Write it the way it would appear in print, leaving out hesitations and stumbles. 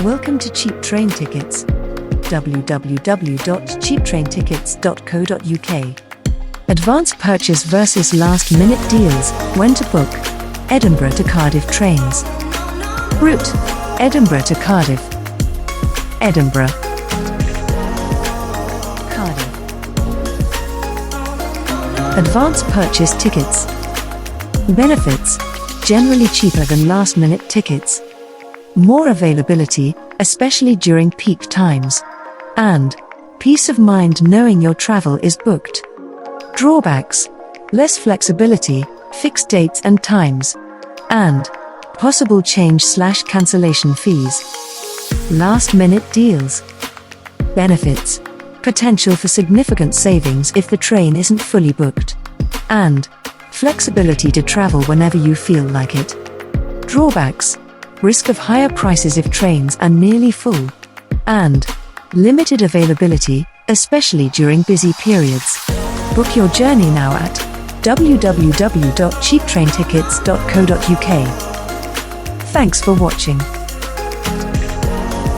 Welcome to Cheap Train Tickets. www.cheaptraintickets.co.uk. Advance purchase versus last minute deals. When to book. Edinburgh to Cardiff trains. Route: Edinburgh to Cardiff. Edinburgh. Cardiff. Advance purchase tickets. Benefits: generally cheaper than last minute tickets. More availability, especially during peak times. And peace of mind knowing your travel is booked. Drawbacks: less flexibility, fixed dates and times. And possible change/cancellation fees. Last minute deals. Benefits: potential for significant savings if the train isn't fully booked. And flexibility to travel whenever you feel like it. Drawbacks: risk of higher prices if trains are nearly full. And limited availability, especially during busy periods. Book your journey now at www.cheaptraintickets.co.uk. Thanks for watching.